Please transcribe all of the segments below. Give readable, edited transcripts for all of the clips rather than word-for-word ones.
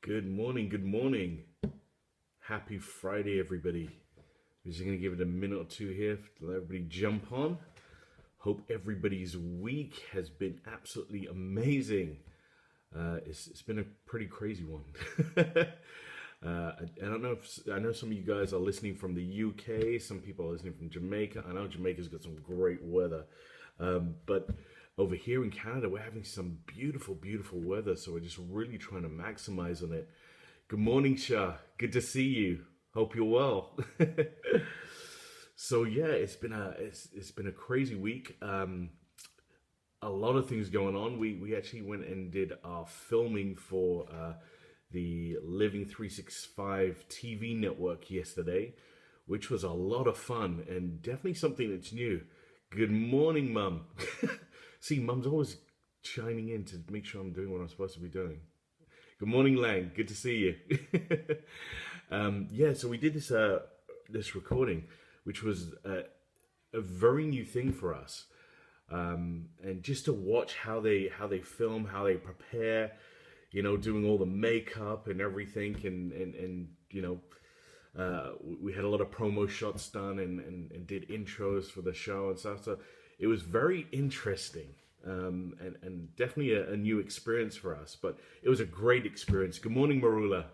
Good morning, good morning. Happy Friday, everybody. We're just going to give it a minute or two here to let everybody jump on. Hope everybody's week has been absolutely amazing. It's been a pretty crazy one. I don't know if I know some of you guys are listening from the UK. Some people are listening from Jamaica. I know Jamaica's got some great weather, but over here in Canada, we're having some beautiful, beautiful weather. So we're just really trying to maximize on it. Good morning, Shah. Good to see you. Hope you're well. So yeah, it's been a crazy week. A lot of things going on. We actually went and did our filming for the Living 365 TV network yesterday, which was a lot of fun and definitely something that's new. Good morning, Mum. See, Mum's always chiming in to make sure I'm doing what I'm supposed to be doing. Good morning, Lang. Good to see you. Yeah, so we did this recording, which was a very new thing for us, and just to watch how they film, how they prepare, doing all the makeup and everything, and we had a lot of promo shots done and did intros for the show and stuff. So it was very interesting, and definitely a new experience for us. But it was a great experience. Good morning, Marula.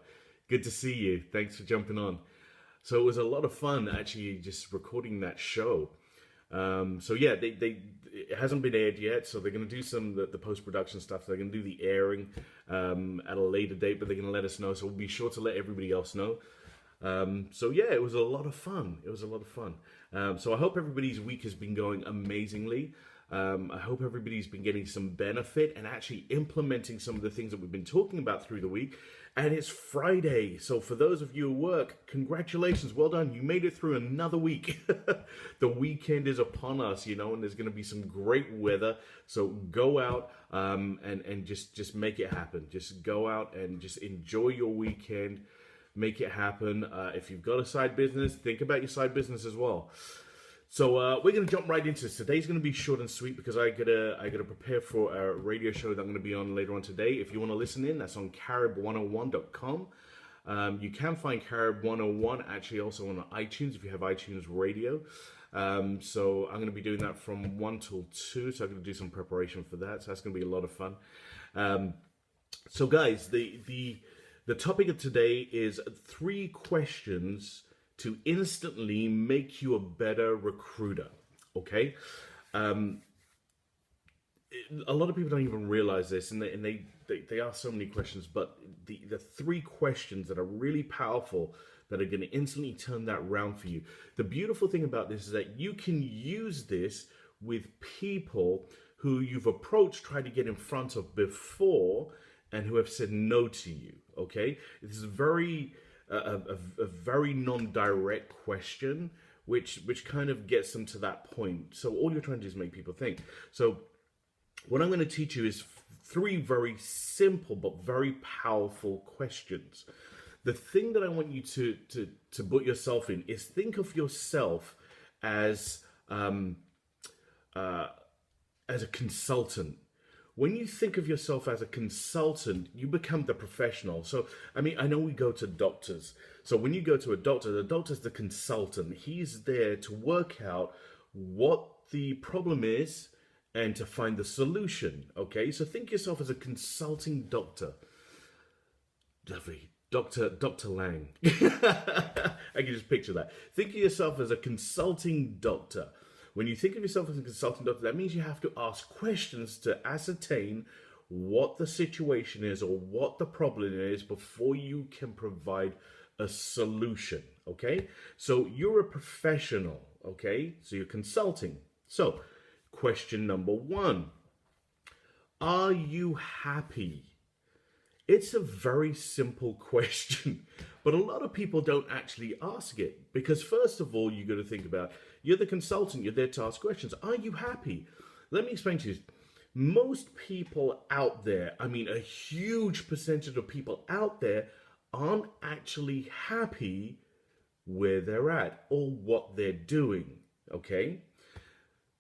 Good to see you. Thanks for jumping on. So it was a lot of fun actually just recording that show. So yeah, it hasn't been aired yet, so they're going to do the post-production stuff. They're going to do the airing at a later date, but they're going to let us know. So we'll be sure to let everybody else know. So yeah, it was a lot of fun. So I hope everybody's week has been going amazingly. I hope everybody's been getting some benefit and actually implementing some of the things that we've been talking about through the week. And it's Friday, so for those of you at work, congratulations, well done. You made it through another week. The weekend is upon us, and there's going to be some great weather. So go out and just make it happen. Just go out and just enjoy your weekend. Make it happen. If you've got a side business, think about your side business as well. So we're going to jump right into this. Today's going to be short and sweet because I gotta prepare for a radio show that I'm going to be on later on today. If you want to listen in, that's on carib101.com. You can find Carib 101 actually also on iTunes if you have iTunes Radio. So I'm going to be doing that from 1 till 2. So I'm going to do some preparation for that. So that's going to be a lot of fun. So guys, the topic of today is 3 questions to instantly make you a better recruiter, okay? A lot of people don't even realize this, and they ask so many questions, but the 3 questions that are really powerful that are gonna instantly turn that round for you. The beautiful thing about this is that you can use this with people who you've approached, tried to get in front of before, and who have said no to you, okay? This is a very non-direct question, which kind of gets them to that point. So all you're trying to do is make people think. So what I'm going to teach you is 3 very simple but very powerful questions. The thing that I want you to put yourself in is think of yourself as a consultant. When you think of yourself as a consultant, you become the professional. So, I know we go to doctors. So when you go to a doctor, the doctor's the consultant. He's there to work out what the problem is and to find the solution, okay? So think of yourself as a consulting doctor. Lovely. Dr. Lang. I can just picture that. Think of yourself as a consulting doctor. When you think of yourself as a consultant doctor, that means you have to ask questions to ascertain what the situation is or what the problem is before you can provide a solution, okay? So you're a professional, okay? So you're consulting. So question number 1, are you happy? It's a very simple question, but a lot of people don't actually ask it because first of all, you got to think about, you're the consultant, you're there to ask questions. Are you happy? Let me explain to you. Most people out there, a huge percentage of people out there aren't actually happy where they're at or what they're doing, okay?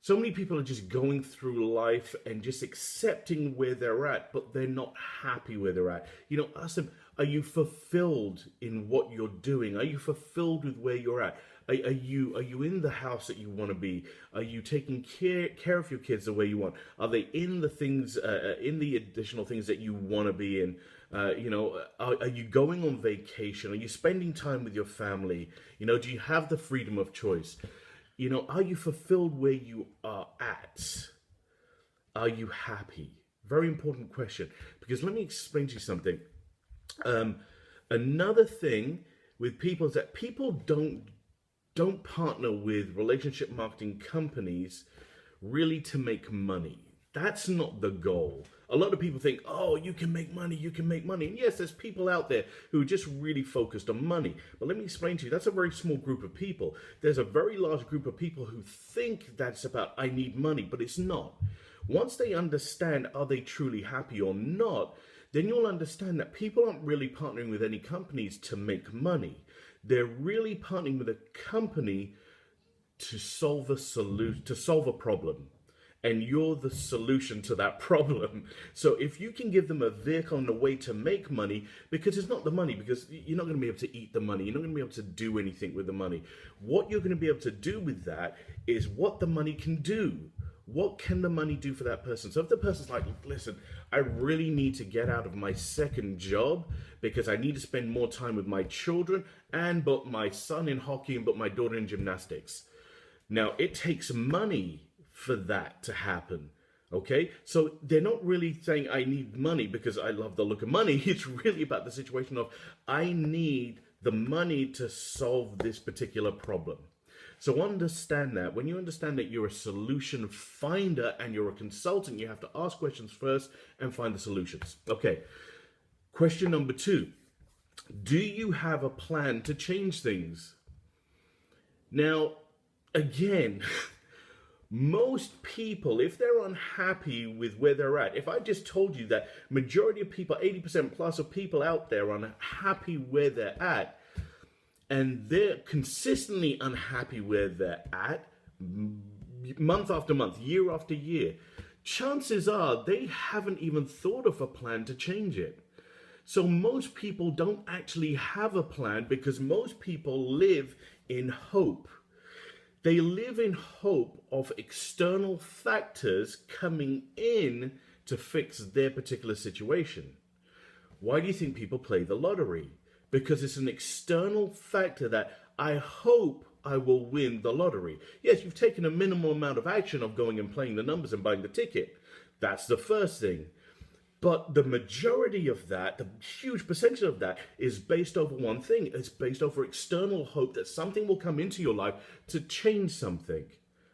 So many people are just going through life and just accepting where they're at, but they're not happy where they're at. You know, ask them, are you fulfilled in what you're doing? Are you fulfilled with where you're at? Are you in the house that you want to be? Are you taking care of your kids the way you want? Are they in the things, in the additional things that you want to be in? Are you going on vacation? Are you spending time with your family? You know, do you have the freedom of choice? You know, are you fulfilled where you are at? Are you happy? Very important question. Because let me explain to you something. Another thing with people is that people don't partner with relationship marketing companies really to make money. That's not the goal. A lot of people think, oh, you can make money, you can make money. And yes, there's people out there who are just really focused on money. But let me explain to you, that's a very small group of people. There's a very large group of people who think that's about, I need money, but it's not. Once they understand, are they truly happy or not, then you'll understand that people aren't really partnering with any companies to make money. They're really partnering with a company to solve a problem. And you're the solution to that problem. So if you can give them a vehicle and a way to make money, because it's not the money, because you're not going to be able to eat the money. You're not going to be able to do anything with the money. What you're going to be able to do with that is what the money can do. What can the money do for that person? So if the person's like, listen, I really need to get out of my second job because I need to spend more time with my children and but my son in hockey and but my daughter in gymnastics. Now, it takes money for that to happen. Okay, so they're not really saying I need money because I love the look of money. It's really about the situation of I need the money to solve this particular problem. So understand that. When you understand that you're a solution finder and you're a consultant, you have to ask questions first and find the solutions. Okay, question number 2. Do you have a plan to change things? Now, again, most people, if they're unhappy with where they're at, if I just told you that majority of people, 80% plus of people out there are unhappy where they're at, and they're consistently unhappy where they're at, month after month, year after year, chances are they haven't even thought of a plan to change it. So most people don't actually have a plan because most people live in hope. They live in hope of external factors coming in to fix their particular situation. Why do you think people play the lottery? Because it's an external factor that I hope I will win the lottery. Yes, you've taken a minimal amount of action of going and playing the numbers and buying the ticket. That's the first thing. But the majority of that, the huge percentage of that, is based over one thing. It's based over external hope that something will come into your life to change something.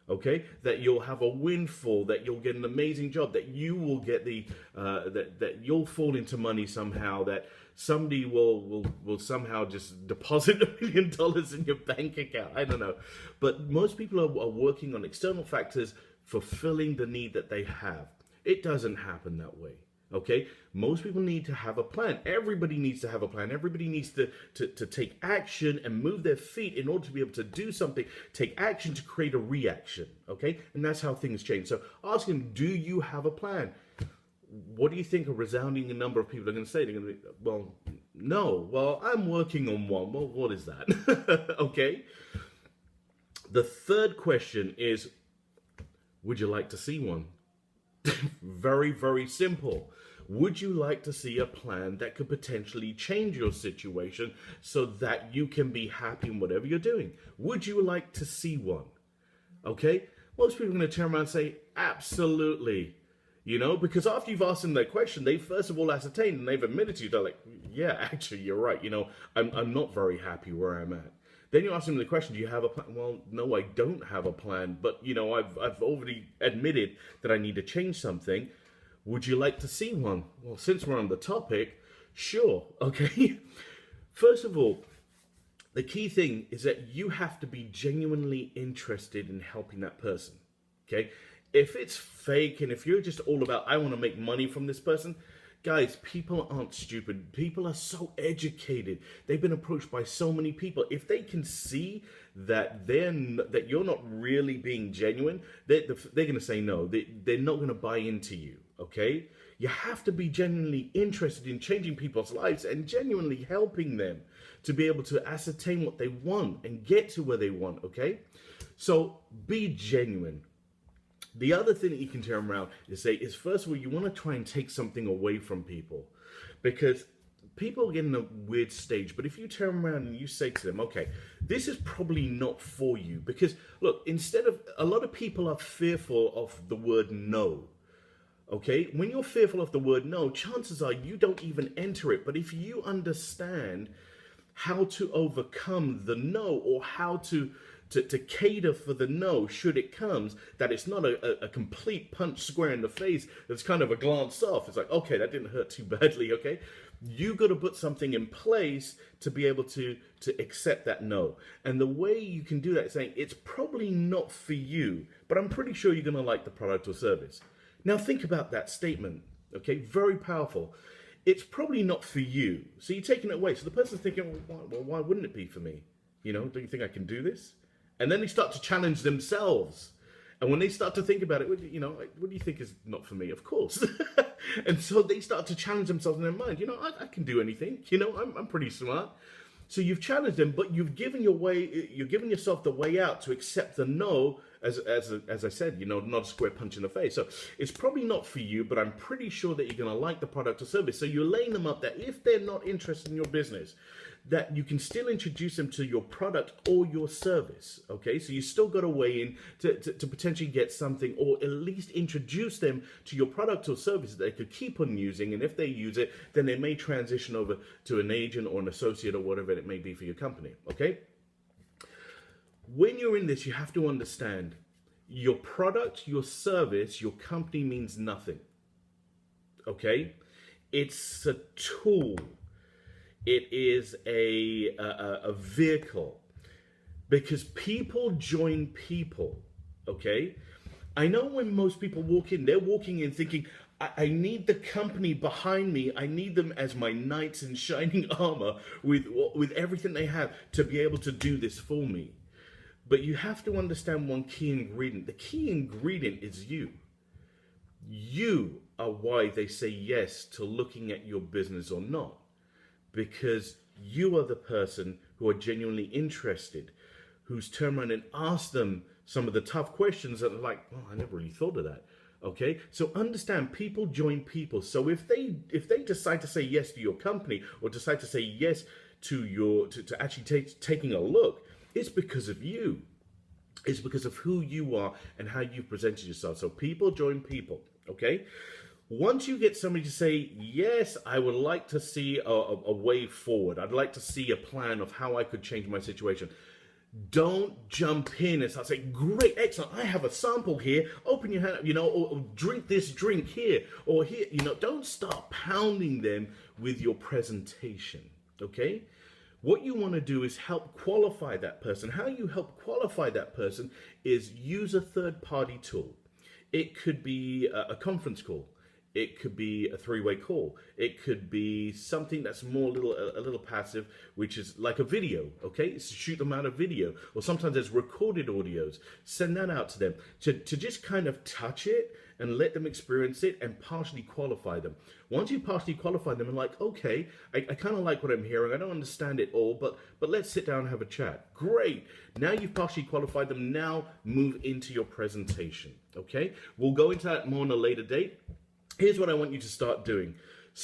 Okay, that you'll have a windfall, that you'll get an amazing job, that you will get that you'll fall into money somehow, that somebody will somehow just deposit $1 million in your bank account. I don't know, but most people are working on external factors fulfilling the need that they have. It doesn't happen that way. Okay, most people need to have a plan. Everybody needs to have a plan. Everybody needs to take action and move their feet in order to be able to do something, take action to create a reaction. Okay, and that's how things change. So ask them, do you have a plan? What do you think a resounding number of people are going to say? They're going to be, well, no. Well, I'm working on one. Well, what is that? Okay. The third question is, would you like to see one? Very, very simple. Would you like to see a plan that could potentially change your situation so that you can be happy in whatever you're doing? Would you like to see one? Okay? Most people are going to turn around and say, absolutely. You know, because after you've asked them that question, they first of all ascertained and they've admitted to you, they're like, yeah, actually, you're right. You know, I'm not very happy where I'm at. Then you ask them the question, do you have a plan? Well, no, I don't have a plan, but, you know, I've already admitted that I need to change something. Would you like to see one? Well, since we're on the topic, sure, okay. First of all, the key thing is that you have to be genuinely interested in helping that person, okay? If it's fake and if you're just all about, I want to make money from this person, Guys, people aren't stupid. People are so educated. They've been approached by so many people. If they can see that that you're not really being genuine, they're going to say no. They're not going to buy into you. Okay, you have to be genuinely interested in changing people's lives and genuinely helping them to be able to ascertain what they want and get to where they want. Okay, so be genuine. The other thing that you can turn around and say is, first of all, you want to try and take something away from people, because people get in a weird stage. But if you turn around and you say to them, okay, this is probably not for you, because look, instead of, a lot of people are fearful of the word no. Okay, when you're fearful of the word no, chances are you don't even enter it. But if you understand how to overcome the no, or how to cater for the no should it comes, that it's not a complete punch square in the face, that's kind of a glance off. It's like, okay, that didn't hurt too badly. Okay, you got to put something in place to be able to accept that no. And the way you can do that is saying, it's probably not for you, but I'm pretty sure you're going to like the product or service. Now think about that statement. Okay, very powerful. It's probably not for you, so you're taking it away. So the person's thinking, well, why wouldn't it be for me? You know, don't you think I can do this? And then they start to challenge themselves. And when they start to think about it, you know, what do you think is not for me? Of course. And so they start to challenge themselves in their mind. You know, I can do anything. You know, I'm pretty smart. So you've challenged them, but you've given yourself the way out to accept the no, as I said, you know, not a square punch in the face. So it's probably not for you, but I'm pretty sure that you're going to like the product or service. So you're laying them up that if they're not interested in your business, that you can still introduce them to your product or your service. Okay, so you still got a way in to potentially get something, or at least introduce them to your product or service that they could keep on using. And if they use it, then they may transition over to an agent or an associate or whatever it may be for your company. Okay, when you're in this, you have to understand your product, your service, your company means nothing. Okay, it's a tool. It is a vehicle, because people join people. Okay, I know when most people walk in, they're walking in thinking, I need the company behind me. I need them as my knights in shining armor with everything they have to be able to do this for me. But you have to understand one key ingredient. The key ingredient is you. You are why they say yes to looking at your business or not. Because you are the person who are genuinely interested, who's turned around and asked them some of the tough questions that are like, oh, I never really thought of that. Okay, so understand, people join people. So if they decide to say yes to your company, or decide to say yes to actually taking a look, it's because of you. It's because of who you are and how you presented yourself. So people join people. Okay. Once you get somebody to say, yes, I would like to see a way forward. I'd like to see a plan of how I could change my situation. Don't jump in and start saying, great, excellent, I have a sample here. Open your hand, you know, or drink this drink here or here. You know, don't start pounding them with your presentation, okay? What you want to do is help qualify that person. How you help qualify that person is use a third-party tool. It could be a conference call. It could be a three-way call. It could be something that's more a little passive, which is like a video, okay? So shoot them out a video. Or sometimes there's recorded audios. Send that out to them to just kind of touch it and let them experience it and partially qualify them. Once you partially qualify them and like, okay, I kind of like what I'm hearing. I don't understand it all, but let's sit down and have a chat. Great. Now you've partially qualified them. Now move into your presentation, okay? We'll go into that more on a later date. Here's what I want you to start doing.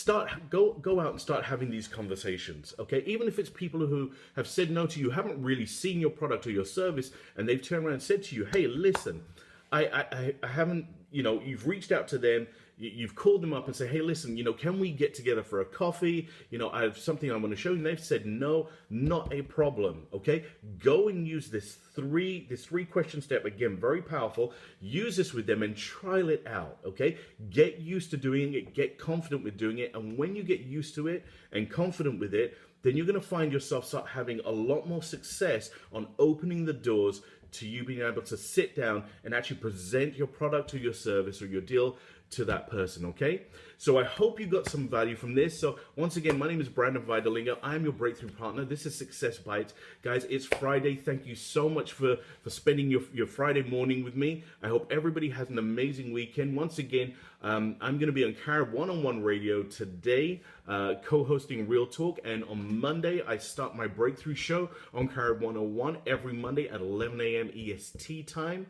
Go out and start having these conversations, okay? Even if it's people who have said no to you, haven't really seen your product or your service, and they've turned around and said to you, hey, listen, I haven't, you know, you've reached out to them, you've called them up and say, hey, listen, you know, can we get together for a coffee? You know, I have something I want to show you. And they've said, no, not a problem, okay? Go and use this three question step. Again, very powerful. Use this with them and trial it out, okay? Get used to doing it, get confident with doing it. And when you get used to it and confident with it, then you're going to find yourself start having a lot more success on opening the doors to you being able to sit down and actually present your product or your service or your deal to that person, okay? So I hope you got some value from this. So once again, my name is Brandon Vidalingo. I'm your breakthrough partner. This is Success Bites. Guys, it's Friday. Thank you so much for spending your Friday morning with me. I hope everybody has an amazing weekend. Once again, I'm going to be on Carib One-on-One Radio today, co-hosting Real Talk. And on Monday, I start my breakthrough show on Carib 101 every Monday at 11 a.m. EST time.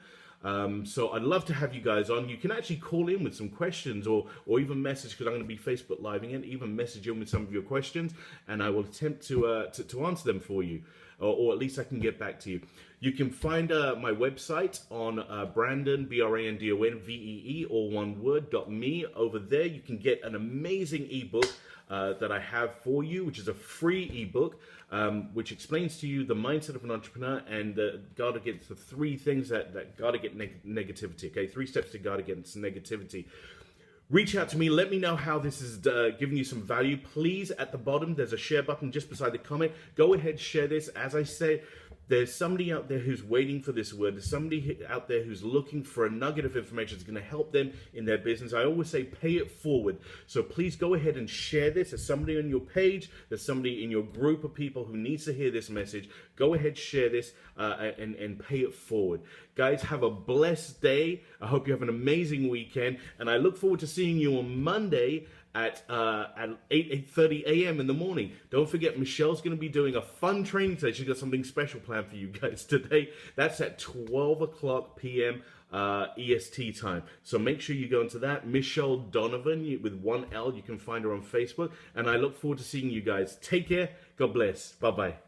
So I'd love to have you guys on. You can actually call in with some questions or even message, because I'm going to be Facebook living in, even message in with some of your questions, and I will attempt to answer them for you, or at least I can get back to you. You can find my website on Brandon, BRANDON, all one word, .me. Over there, you can get an amazing ebook that I have for you, which is a free ebook, which explains to you the mindset of an entrepreneur and guard against the three things that guard against negativity. Okay, 3 steps to guard against negativity. Reach out to me. Let me know how this is giving you some value. Please, at the bottom, there's a share button just beside the comment. Go ahead, share this. As I say, there's somebody out there who's waiting for this word. There's somebody out there who's looking for a nugget of information that's going to help them in their business. I always say pay it forward. So please go ahead and share this. There's somebody on your page. There's somebody in your group of people who needs to hear this message. Go ahead, share this and pay it forward. Guys, have a blessed day. I hope you have an amazing weekend. And I look forward to seeing you on Monday at 8:30 a.m. in the morning. Don't forget, Michelle's going to be doing a fun training today. She's got something special planned for you guys today. That's at 12 o'clock p.m. EST time. So make sure you go into that. Michelle Donovan with 1 L. You can find her on Facebook. And I look forward to seeing you guys. Take care. God bless. Bye-bye.